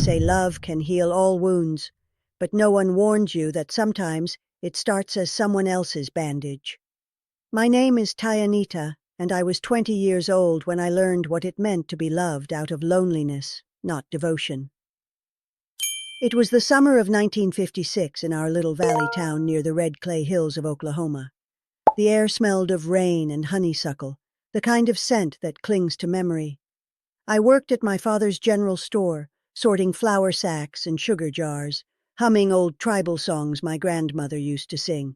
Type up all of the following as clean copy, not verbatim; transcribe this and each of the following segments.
say love can heal all wounds, but no one warns you that sometimes it starts as someone else's bandage. My name is Tayanita, and I was 20 years old when I learned what it meant to be loved out of loneliness, not devotion. It was the summer of 1956 in our little valley town near the red clay hills of Oklahoma. The air smelled of rain and honeysuckle, the kind of scent that clings to memory. I worked at my father's general store, sorting flour sacks and sugar jars, humming old tribal songs my grandmother used to sing.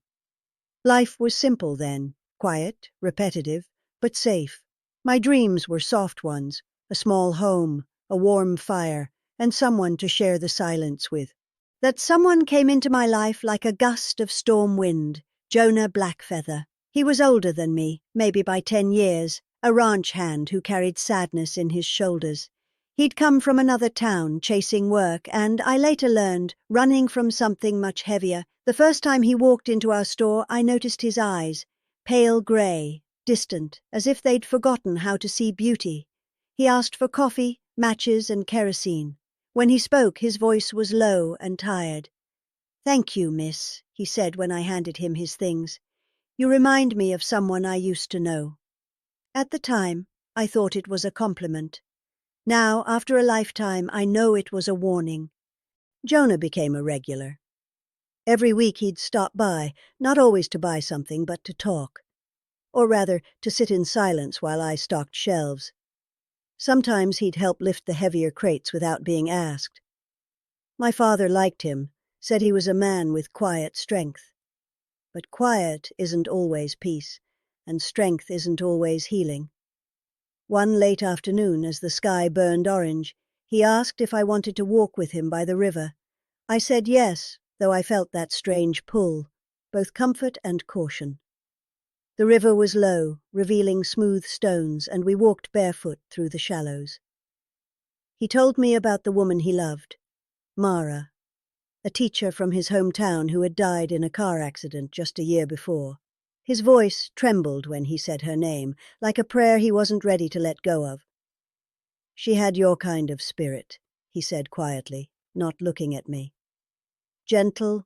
Life was simple then, quiet, repetitive, but safe. My dreams were soft ones, a small home, a warm fire, and someone to share the silence with. That someone came into my life like a gust of storm wind, Jonah Blackfeather. He was older than me, maybe by 10 years, a ranch hand who carried sadness in his shoulders. He'd come from another town, chasing work, and, I later learned, running from something much heavier. The first time he walked into our store, I noticed his eyes, pale grey, distant, as if they'd forgotten how to see beauty. He asked for coffee, matches, and kerosene. When he spoke, his voice was low and tired. "Thank you, miss," he said when I handed him his things. "You remind me of someone I used to know." At the time, I thought it was a compliment. Now, after a lifetime, I know it was a warning. Jonah became a regular. Every week he'd stop by, not always to buy something, but to talk. Or rather, to sit in silence while I stocked shelves. Sometimes he'd help lift the heavier crates without being asked. My father liked him, said he was a man with quiet strength. But quiet isn't always peace, and strength isn't always healing. One late afternoon, as the sky burned orange, he asked if I wanted to walk with him by the river. I said yes, though I felt that strange pull, both comfort and caution. The river was low, revealing smooth stones, and we walked barefoot through the shallows. He told me about the woman he loved, Mara, a teacher from his hometown who had died in a car accident just a year before. His voice trembled when he said her name, like a prayer he wasn't ready to let go of. "She had your kind of spirit," he said quietly, not looking at me. Gentle,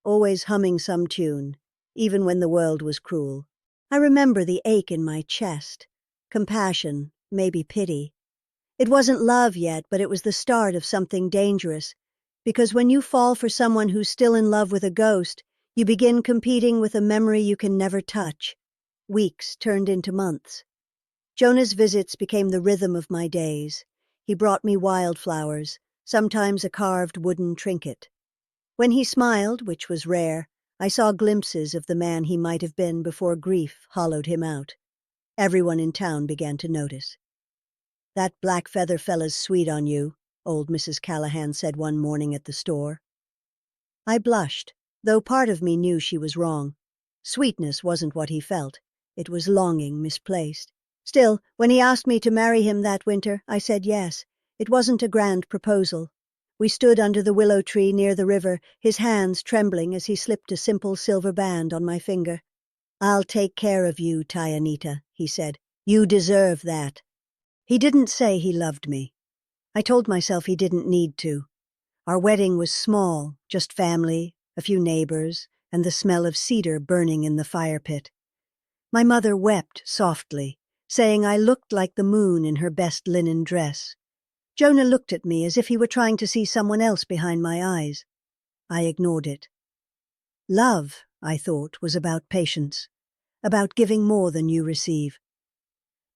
always humming some tune, even when the world was cruel. I remember the ache in my chest, compassion, maybe pity. It wasn't love yet, but it was the start of something dangerous, because when you fall for someone who's still in love with a ghost, you begin competing with a memory you can never touch. Weeks turned into months. Jonah's visits became the rhythm of my days. He brought me wildflowers, sometimes a carved wooden trinket. When he smiled, which was rare, I saw glimpses of the man he might have been before grief hollowed him out. Everyone in town began to notice. "That Blackfeather fella's sweet on you," old Mrs. Callahan said one morning at the store. I blushed, though part of me knew she was wrong. Sweetness wasn't what he felt. It was longing misplaced. Still, when he asked me to marry him that winter, I said yes. It wasn't a grand proposal. We stood under the willow tree near the river, his hands trembling as he slipped a simple silver band on my finger. "I'll take care of you, Tayanita," he said. "You deserve that." He didn't say he loved me. I told myself he didn't need to. Our wedding was small, just family, a few neighbors, and the smell of cedar burning in the fire pit. My mother wept softly, saying I looked like the moon in her best linen dress. Jonah looked at me as if he were trying to see someone else behind my eyes. I ignored it. Love, I thought, was about patience, about giving more than you receive.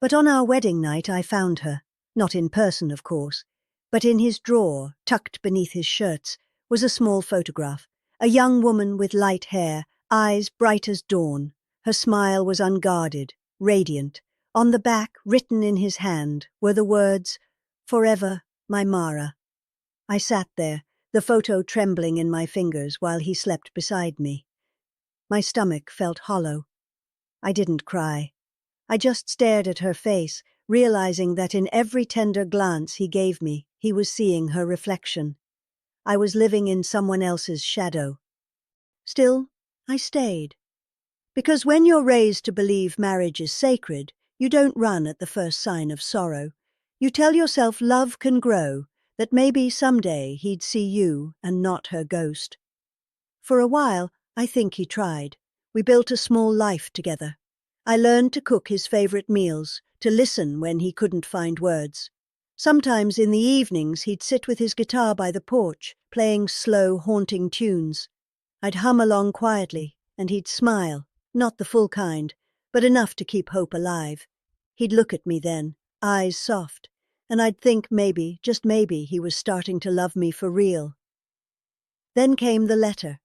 But on our wedding night I found her, not in person, of course, but in his drawer, tucked beneath his shirts, was a small photograph, a young woman with light hair, eyes bright as dawn. Her smile was unguarded, radiant. On the back, written in his hand, were the words, "Forever, my Mara." I sat there, the photo trembling in my fingers while he slept beside me. My stomach felt hollow. I didn't cry. I just stared at her face, realizing that in every tender glance he gave me, he was seeing her reflection. I was living in someone else's shadow. Still, I stayed. Because when you're raised to believe marriage is sacred, you don't run at the first sign of sorrow. You tell yourself love can grow, that maybe someday he'd see you and not her ghost. For a while, I think he tried. We built a small life together. I learned to cook his favorite meals, to listen when he couldn't find words. Sometimes in the evenings he'd sit with his guitar by the porch, playing slow, haunting tunes. I'd hum along quietly, and he'd smile, not the full kind, but enough to keep hope alive. He'd look at me then, eyes soft, and I'd think maybe, just maybe, he was starting to love me for real. Then came the letter.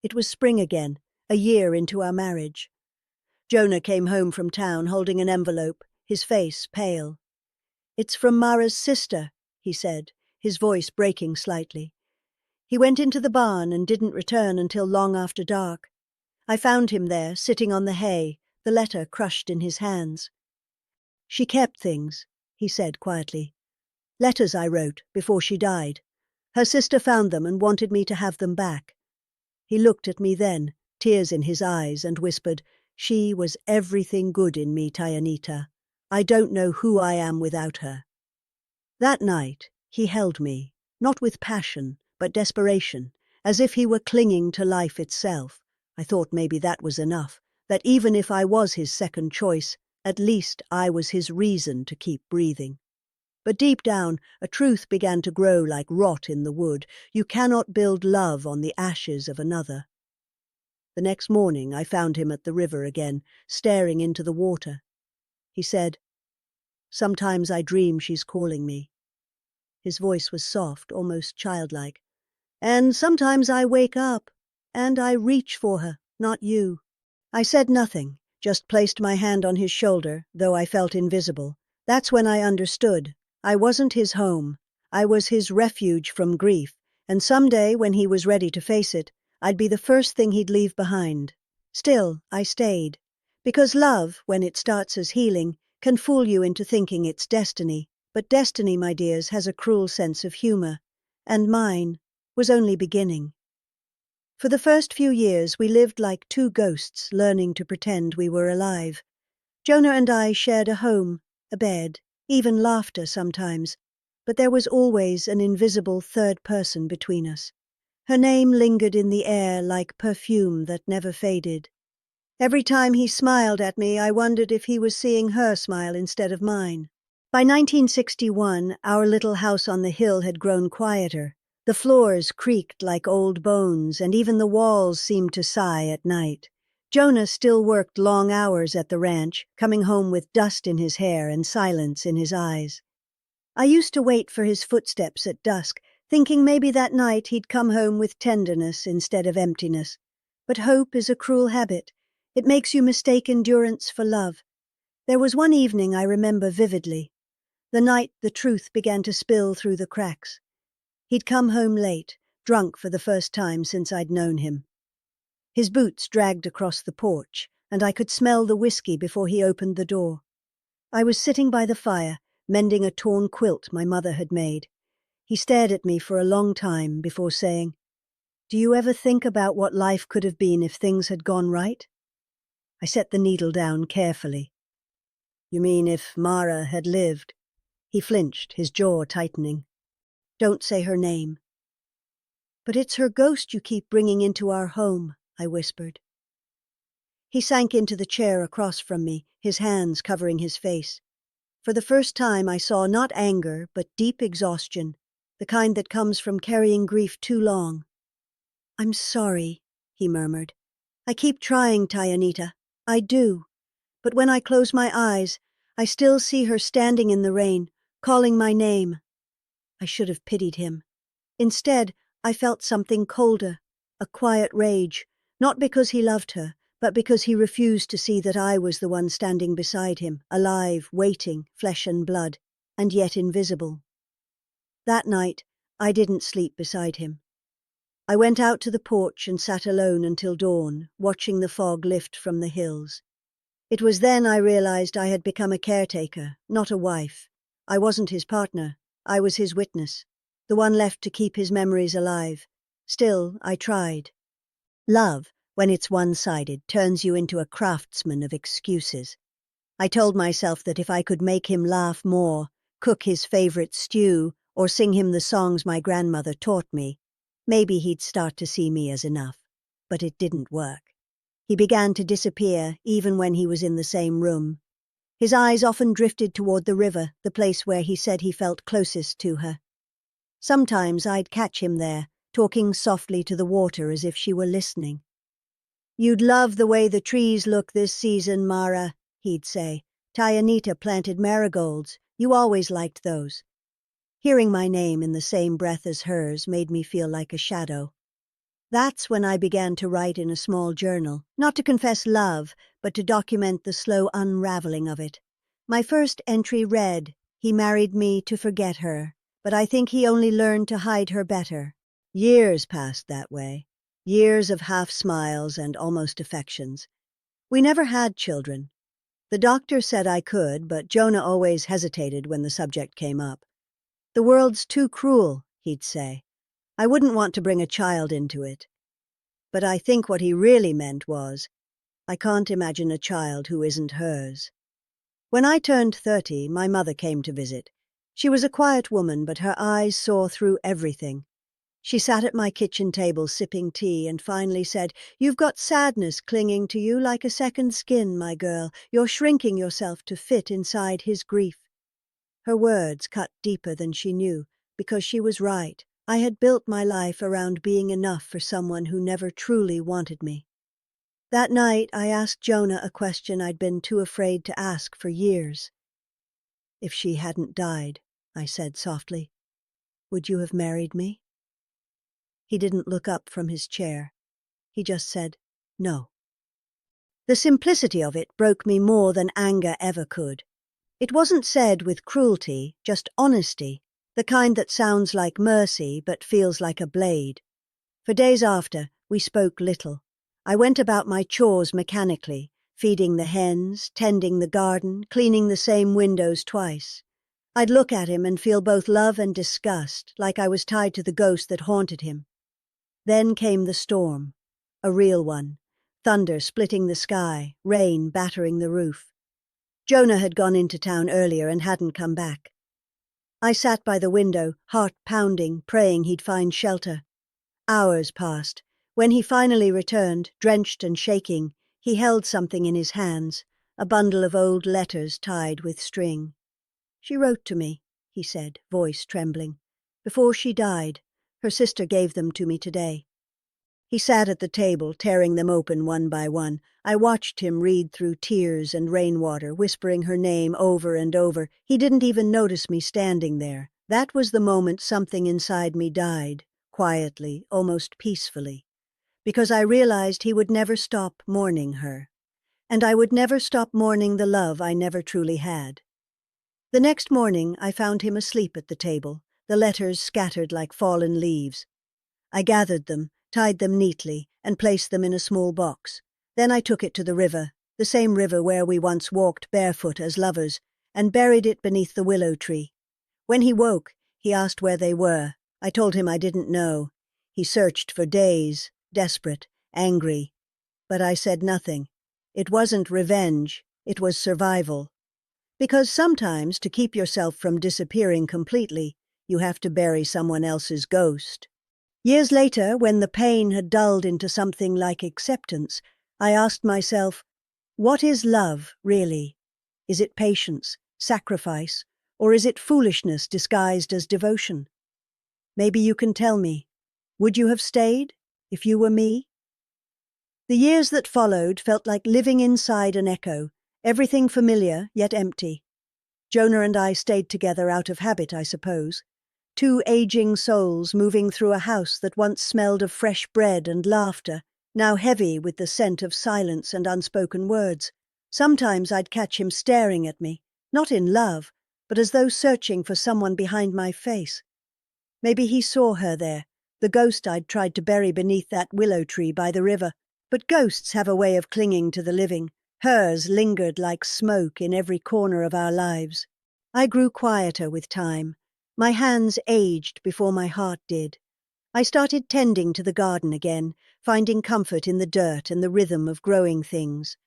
It was spring again, a year into our marriage. Jonah came home from town holding an envelope, his face pale. "It's from Mara's sister," he said, his voice breaking slightly. He went into the barn and didn't return until long after dark. I found him there, sitting on the hay, the letter crushed in his hands. "She kept things," he said quietly. "Letters I wrote before she died. Her sister found them and wanted me to have them back." He looked at me then, tears in his eyes, and whispered, "She was everything good in me, Tayanita. I don't know who I am without her." That night, he held me, not with passion, but desperation, as if he were clinging to life itself. I thought maybe that was enough, that even if I was his second choice, at least I was his reason to keep breathing. But deep down, a truth began to grow like rot in the wood. You cannot build love on the ashes of another. The next morning I found him at the river again, staring into the water. He said, "Sometimes I dream she's calling me." His voice was soft, almost childlike. "And sometimes I wake up, and I reach for her, not you." I said nothing, just placed my hand on his shoulder, though I felt invisible. That's when I understood. I wasn't his home. I was his refuge from grief, and someday, when he was ready to face it, I'd be the first thing he'd leave behind. Still, I stayed. Because love, when it starts as healing, can fool you into thinking it's destiny. But destiny, my dears, has a cruel sense of humor. And mine was only beginning. For the first few years, we lived like two ghosts, learning to pretend we were alive. Jonah and I shared a home, a bed, even laughter sometimes, but there was always an invisible third person between us. Her name lingered in the air like perfume that never faded. Every time he smiled at me, I wondered if he was seeing her smile instead of mine. By 1961, our little house on the hill had grown quieter. The floors creaked like old bones, and even the walls seemed to sigh at night. Jonah still worked long hours at the ranch, coming home with dust in his hair and silence in his eyes. I used to wait for his footsteps at dusk, thinking maybe that night he'd come home with tenderness instead of emptiness. But hope is a cruel habit. It makes you mistake endurance for love. There was one evening I remember vividly. The night the truth began to spill through the cracks. He'd come home late, drunk for the first time since I'd known him. His boots dragged across the porch, and I could smell the whiskey before he opened the door. I was sitting by the fire, mending a torn quilt my mother had made. He stared at me for a long time before saying, "Do you ever think about what life could have been if things had gone right?" I set the needle down carefully. "You mean if Mara had lived?" He flinched, his jaw tightening. "Don't say her name." "But it's her ghost you keep bringing into our home," I whispered. He sank into the chair across from me, his hands covering his face. For the first time I saw not anger, but deep exhaustion, the kind that comes from carrying grief too long. "I'm sorry," he murmured. "I keep trying, Tayanita. I do. But when I close my eyes, I still see her standing in the rain, calling my name." I should have pitied him. Instead, I felt something colder, a quiet rage, not because he loved her, but because he refused to see that I was the one standing beside him, alive, waiting, flesh and blood, and yet invisible. That night, I didn't sleep beside him. I went out to the porch and sat alone until dawn, watching the fog lift from the hills. It was then I realized I had become a caretaker, not a wife. I wasn't his partner. I was his witness, the one left to keep his memories alive. Still, I tried. Love, when it's one-sided, turns you into a craftsman of excuses. I told myself that if I could make him laugh more, cook his favorite stew, or sing him the songs my grandmother taught me, maybe he'd start to see me as enough. But it didn't work. He began to disappear even when he was in the same room. His eyes often drifted toward the river, the place where he said he felt closest to her. Sometimes I'd catch him there, talking softly to the water as if she were listening. "You'd love the way the trees look this season, Mara," he'd say. "Tayanita planted marigolds. You always liked those." Hearing my name in the same breath as hers made me feel like a shadow. That's when I began to write in a small journal, not to confess love, but to document the slow unraveling of it. My first entry read, "He married me to forget her, but I think he only learned to hide her better." Years passed that way. Years of half-smiles and almost affections. We never had children. The doctor said I could, but Jonah always hesitated when the subject came up. "The world's too cruel," he'd say. "I wouldn't want to bring a child into it." But I think what he really meant was, I can't imagine a child who isn't hers. When I turned 30, my mother came to visit. She was a quiet woman, but her eyes saw through everything. She sat at my kitchen table sipping tea and finally said, "You've got sadness clinging to you like a second skin, my girl. You're shrinking yourself to fit inside his grief." Her words cut deeper than she knew, because she was right. I had built my life around being enough for someone who never truly wanted me. That night, I asked Jonah a question I'd been too afraid to ask for years. "If she hadn't died," I said softly, "would you have married me?" He didn't look up from his chair. He just said, "No." The simplicity of it broke me more than anger ever could. It wasn't said with cruelty, just honesty, the kind that sounds like mercy but feels like a blade. For days after, we spoke little. I went about my chores mechanically, feeding the hens, tending the garden, cleaning the same windows twice. I'd look at him and feel both love and disgust, like I was tied to the ghost that haunted him. Then came the storm, a real one, thunder splitting the sky, rain battering the roof. Jonah had gone into town earlier and hadn't come back. I sat by the window, heart pounding, praying he'd find shelter. Hours passed. When he finally returned, drenched and shaking, he held something in his hands, a bundle of old letters tied with string. "She wrote to me," he said, voice trembling. "Before she died. Her sister gave them to me today." He sat at the table, tearing them open one by one. I watched him read through tears and rainwater, whispering her name over and over. He didn't even notice me standing there. That was the moment something inside me died, quietly, almost peacefully. Because I realized he would never stop mourning her. And I would never stop mourning the love I never truly had. The next morning, I found him asleep at the table, the letters scattered like fallen leaves. I gathered them, tied them neatly, and placed them in a small box. Then I took it to the river, the same river where we once walked barefoot as lovers, and buried it beneath the willow tree. When he woke, he asked where they were. I told him I didn't know. He searched for days, desperate, angry. But I said nothing. It wasn't revenge, it was survival. Because sometimes, to keep yourself from disappearing completely, you have to bury someone else's ghost. Years later, when the pain had dulled into something like acceptance, I asked myself, what is love, really? Is it patience, sacrifice, or is it foolishness disguised as devotion? Maybe you can tell me. Would you have stayed, if you were me? The years that followed felt like living inside an echo, everything familiar, yet empty. Jonah and I stayed together out of habit, I suppose. Two aging souls moving through a house that once smelled of fresh bread and laughter, now heavy with the scent of silence and unspoken words. Sometimes I'd catch him staring at me, not in love, but as though searching for someone behind my face. Maybe he saw her there, the ghost I'd tried to bury beneath that willow tree by the river. But ghosts have a way of clinging to the living. Hers lingered like smoke in every corner of our lives. I grew quieter with time. My hands aged before my heart did. I started tending to the garden again, finding comfort in the dirt and the rhythm of growing things.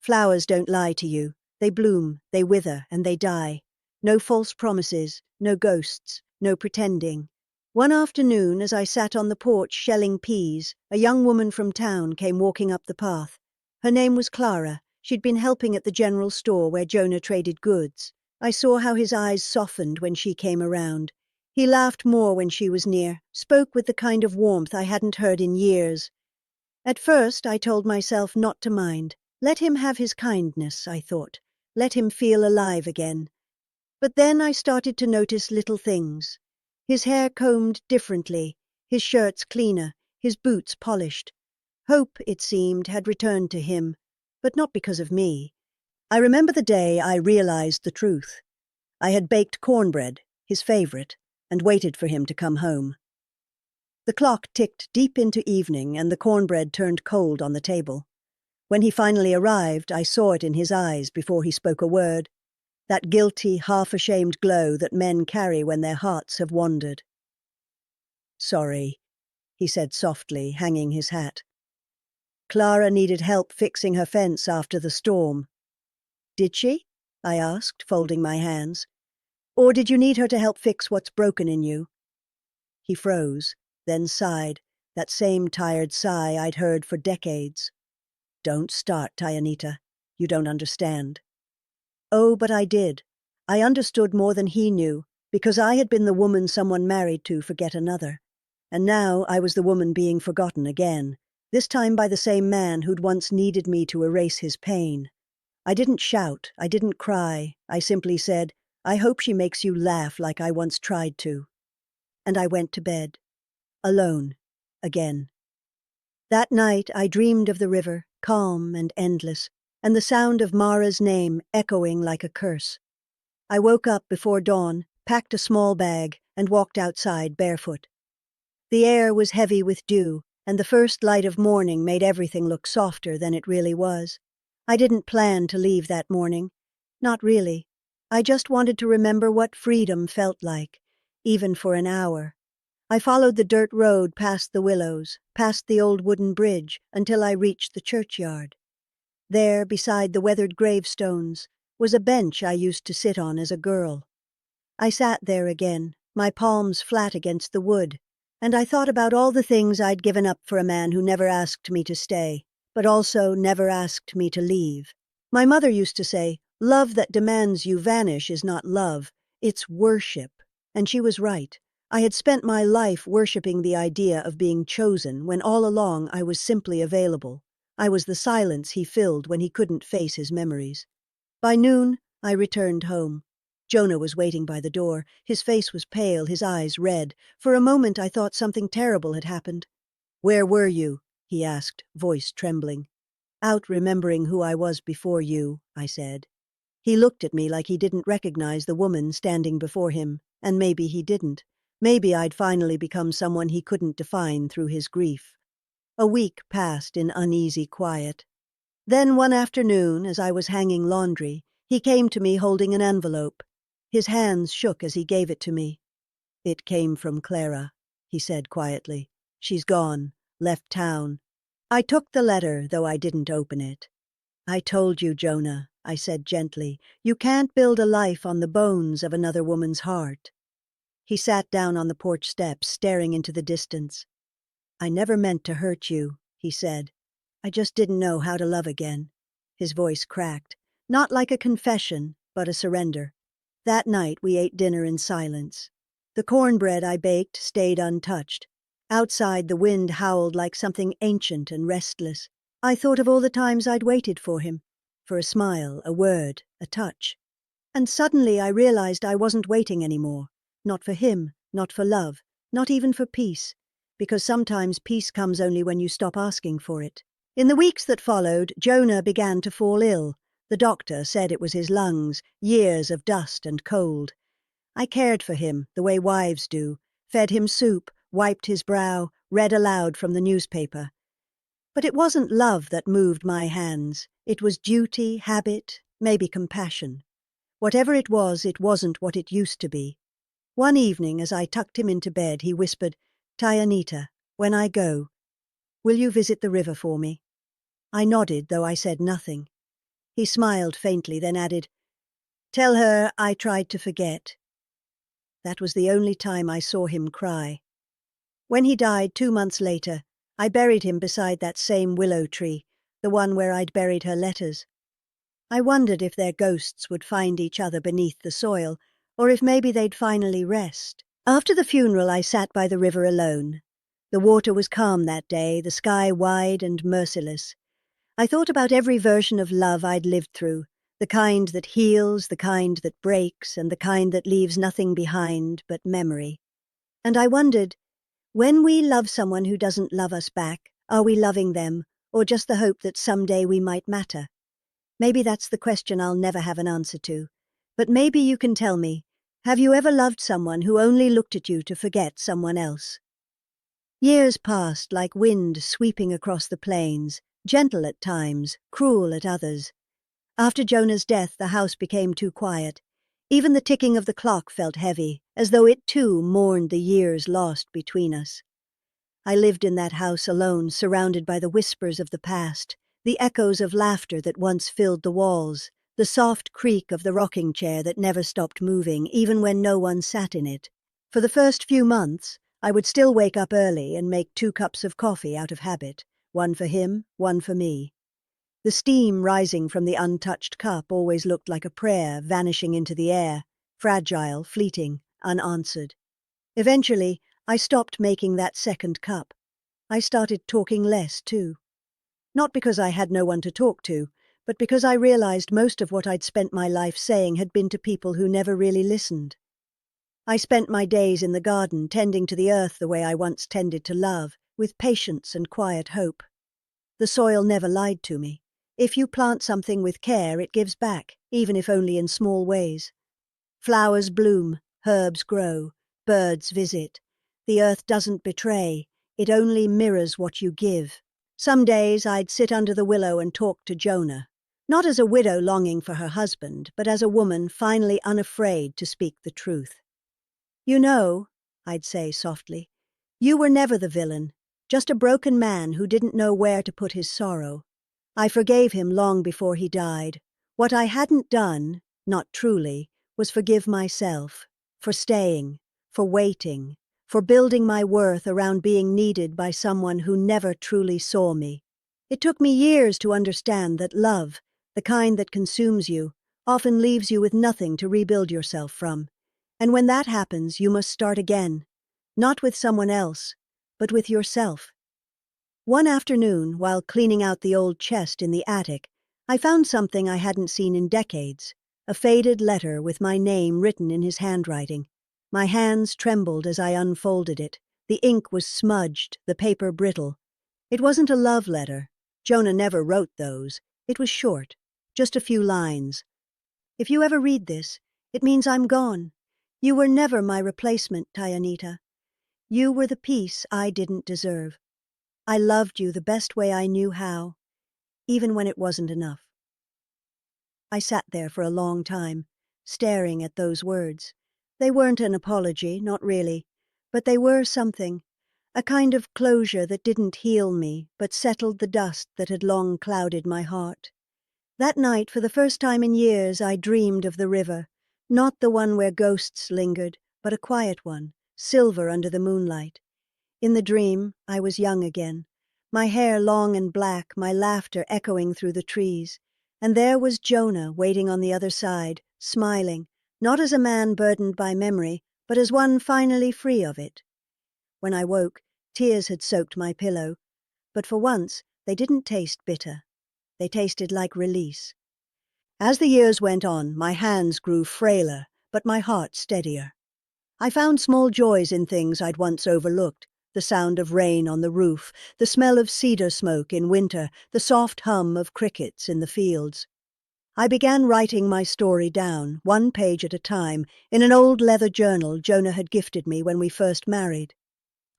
Flowers don't lie to you. They bloom, they wither, and they die. No false promises, no ghosts, no pretending. One afternoon, as I sat on the porch shelling peas, a young woman from town came walking up the path. Her name was Clara. She'd been helping at the general store where Jonah traded goods. I saw how his eyes softened when she came around. He laughed more when she was near, spoke with the kind of warmth I hadn't heard in years. At first, I told myself not to mind. Let him have his kindness, I thought. Let him feel alive again. But then I started to notice little things. His hair combed differently, his shirts cleaner, his boots polished. Hope, it seemed, had returned to him, but not because of me. I remember the day I realized the truth. I had baked cornbread, his favorite, and waited for him to come home. The clock ticked deep into evening and the cornbread turned cold on the table. When he finally arrived, I saw it in his eyes before he spoke a word. That guilty, half-ashamed glow that men carry when their hearts have wandered. "Sorry," he said softly, hanging his hat. "Clara needed help fixing her fence after the storm." "Did she?" I asked, folding my hands. "Or did you need her to help fix what's broken in you?" He froze, then sighed, that same tired sigh I'd heard for decades. "Don't start, Tayanita. You don't understand." Oh, but I did. I understood more than he knew, because I had been the woman someone married to forget another. And now I was the woman being forgotten again, this time by the same man who'd once needed me to erase his pain. I didn't shout, I didn't cry, I simply said, "I hope she makes you laugh like I once tried to." And I went to bed. Alone. Again. That night I dreamed of the river, calm and endless, and the sound of Mara's name echoing like a curse. I woke up before dawn, packed a small bag, and walked outside barefoot. The air was heavy with dew, and the first light of morning made everything look softer than it really was. I didn't plan to leave that morning. Not really. I just wanted to remember what freedom felt like, even for an hour. I followed the dirt road past the willows, past the old wooden bridge, until I reached the churchyard. There, beside the weathered gravestones, was a bench I used to sit on as a girl. I sat there again, my palms flat against the wood, and I thought about all the things I'd given up for a man who never asked me to stay, but also never asked me to leave. My mother used to say, "Love that demands you vanish is not love, it's worship." And she was right. I had spent my life worshipping the idea of being chosen when all along I was simply available. I was the silence he filled when he couldn't face his memories. By noon, I returned home. Jonah was waiting by the door. His face was pale, his eyes red. For a moment I thought something terrible had happened. "Where were you?" he asked, voice trembling. "Out remembering who I was before you," I said. He looked at me like he didn't recognize the woman standing before him, and maybe he didn't. Maybe I'd finally become someone he couldn't define through his grief. A week passed in uneasy quiet. Then one afternoon, as I was hanging laundry, he came to me holding an envelope. His hands shook as he gave it to me. "It came from Clara," he said quietly. "She's gone, left town." I took the letter, though I didn't open it. "I told you, Jonah," I said gently, "you can't build a life on the bones of another woman's heart." He sat down on the porch steps, staring into the distance. "I never meant to hurt you," he said. "I just didn't know how to love again." His voice cracked, not like a confession, but a surrender. That night we ate dinner in silence. The cornbread I baked stayed untouched. Outside the wind howled like something ancient and restless. I thought of all the times I'd waited for him, for a smile, a word, a touch. And suddenly I realized I wasn't waiting anymore. Not for him, not for love, not even for peace. Because sometimes peace comes only when you stop asking for it. In the weeks that followed, Jonah began to fall ill. The doctor said it was his lungs, years of dust and cold. I cared for him, the way wives do, fed him soup, wiped his brow, read aloud from the newspaper. But it wasn't love that moved my hands. It was duty, habit, maybe compassion. Whatever it wasn't what it used to be. One evening, as I tucked him into bed, he whispered, "Tayanita, when I go, will you visit the river for me?" I nodded, though I said nothing. He smiled faintly, then added, "Tell her I tried to forget." That was the only time I saw him cry. When he died 2 months later, I buried him beside that same willow tree, the one where I'd buried her letters. I wondered if their ghosts would find each other beneath the soil, or if maybe they'd finally rest. After the funeral, I sat by the river alone. The water was calm that day, the sky wide and merciless. I thought about every version of love I'd lived through, the kind that heals, the kind that breaks, and the kind that leaves nothing behind but memory. And I wondered, when we love someone who doesn't love us back, are we loving them, or just the hope that someday we might matter? Maybe that's the question I'll never have an answer to. But maybe you can tell me, have you ever loved someone who only looked at you to forget someone else? Years passed like wind sweeping across the plains, gentle at times, cruel at others. After Jonah's death, the house became too quiet. Even the ticking of the clock felt heavy, as though it too mourned the years lost between us. I lived in that house alone, surrounded by the whispers of the past, the echoes of laughter that once filled the walls, the soft creak of the rocking chair that never stopped moving, even when no one sat in it. For the first few months, I would still wake up early and make 2 cups of coffee out of habit, one for him, one for me. The steam rising from the untouched cup always looked like a prayer vanishing into the air, fragile, fleeting, unanswered. Eventually, I stopped making that second cup. I started talking less, too. Not because I had no one to talk to, but because I realized most of what I'd spent my life saying had been to people who never really listened. I spent my days in the garden tending to the earth the way I once tended to love, with patience and quiet hope. The soil never lied to me. If you plant something with care, it gives back, even if only in small ways. Flowers bloom, herbs grow, birds visit. The earth doesn't betray, it only mirrors what you give. Some days I'd sit under the willow and talk to Jonah, not as a widow longing for her husband, but as a woman finally unafraid to speak the truth. You know, I'd say softly, you were never the villain, just a broken man who didn't know where to put his sorrow. I forgave him long before he died. What I hadn't done, not truly, was forgive myself, for staying, for waiting, for building my worth around being needed by someone who never truly saw me. It took me years to understand that love, the kind that consumes you, often leaves you with nothing to rebuild yourself from. And when that happens, you must start again, not with someone else, but with yourself. One afternoon, while cleaning out the old chest in the attic, I found something I hadn't seen in decades, a faded letter with my name written in his handwriting. My hands trembled as I unfolded it. The ink was smudged, the paper brittle. It wasn't a love letter. Jonah never wrote those. It was short, just a few lines. If you ever read this, it means I'm gone. You were never my replacement, Tayanita. You were the piece I didn't deserve. I loved you the best way I knew how, even when it wasn't enough. I sat there for a long time, staring at those words. They weren't an apology, not really, but they were something, a kind of closure that didn't heal me, but settled the dust that had long clouded my heart. That night, for the first time in years, I dreamed of the river, not the one where ghosts lingered, but a quiet one, silver under the moonlight. In the dream, I was young again, my hair long and black, my laughter echoing through the trees. And there was Jonah waiting on the other side, smiling, not as a man burdened by memory, but as one finally free of it. When I woke, tears had soaked my pillow, but for once, they didn't taste bitter. They tasted like release. As the years went on, my hands grew frailer, but my heart steadier. I found small joys in things I'd once overlooked. The sound of rain on the roof, the smell of cedar smoke in winter, the soft hum of crickets in the fields. I began writing my story down, 1 page at a time, in an old leather journal Jonah had gifted me when we first married.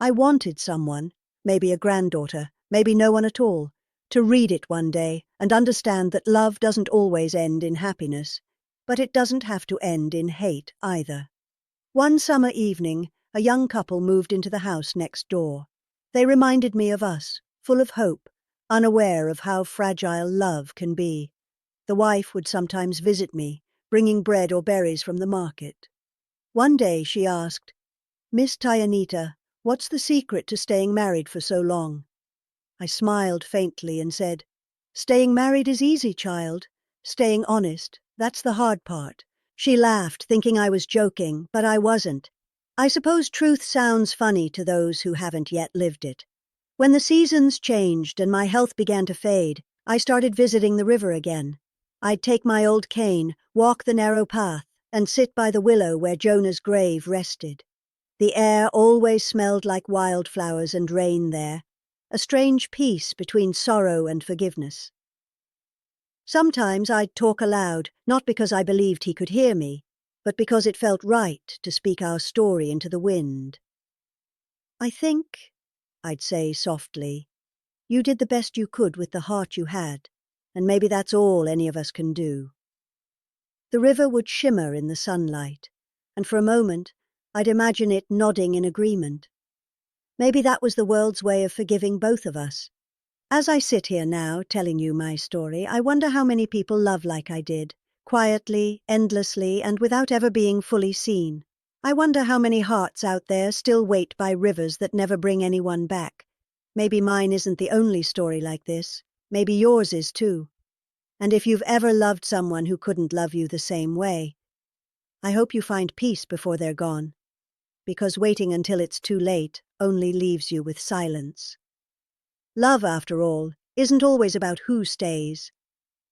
I wanted someone, maybe a granddaughter, maybe no one at all, to read it one day and understand that love doesn't always end in happiness, but it doesn't have to end in hate either. One summer evening, a young couple moved into the house next door. They reminded me of us, full of hope, unaware of how fragile love can be. The wife would sometimes visit me, bringing bread or berries from the market. One day she asked, "Miss Tayanita, what's the secret to staying married for so long?" I smiled faintly and said, "Staying married is easy, child. Staying honest, that's the hard part." She laughed, thinking I was joking, but I wasn't. I suppose truth sounds funny to those who haven't yet lived it. When the seasons changed and my health began to fade, I started visiting the river again. I'd take my old cane, walk the narrow path, and sit by the willow where Jonah's grave rested. The air always smelled like wildflowers and rain there, a strange peace between sorrow and forgiveness. Sometimes I'd talk aloud, not because I believed he could hear me, but because it felt right to speak our story into the wind. "I think," I'd say softly, "you did the best you could with the heart you had, and maybe that's all any of us can do." The river would shimmer in the sunlight, and for a moment I'd imagine it nodding in agreement. Maybe that was the world's way of forgiving both of us. As I sit here now, telling you my story, I wonder how many people love like I did, quietly, endlessly, and without ever being fully seen. I wonder how many hearts out there still wait by rivers that never bring anyone back. Maybe mine isn't the only story like this. Maybe yours is too. And if you've ever loved someone who couldn't love you the same way, I hope you find peace before they're gone, because waiting until it's too late only leaves you with silence. Love, after all, isn't always about who stays.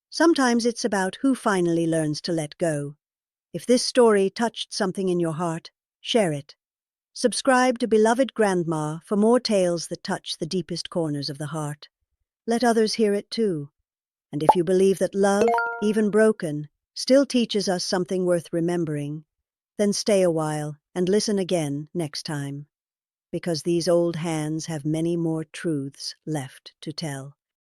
Sometimes it's about who finally learns to let go. If this story touched something in your heart, share it. Subscribe to Beloved Grandma for more tales that touch the deepest corners of the heart. Let others hear it too. And if you believe that love, even broken, still teaches us something worth remembering, then stay a while and listen again next time, because these old hands have many more truths left to tell.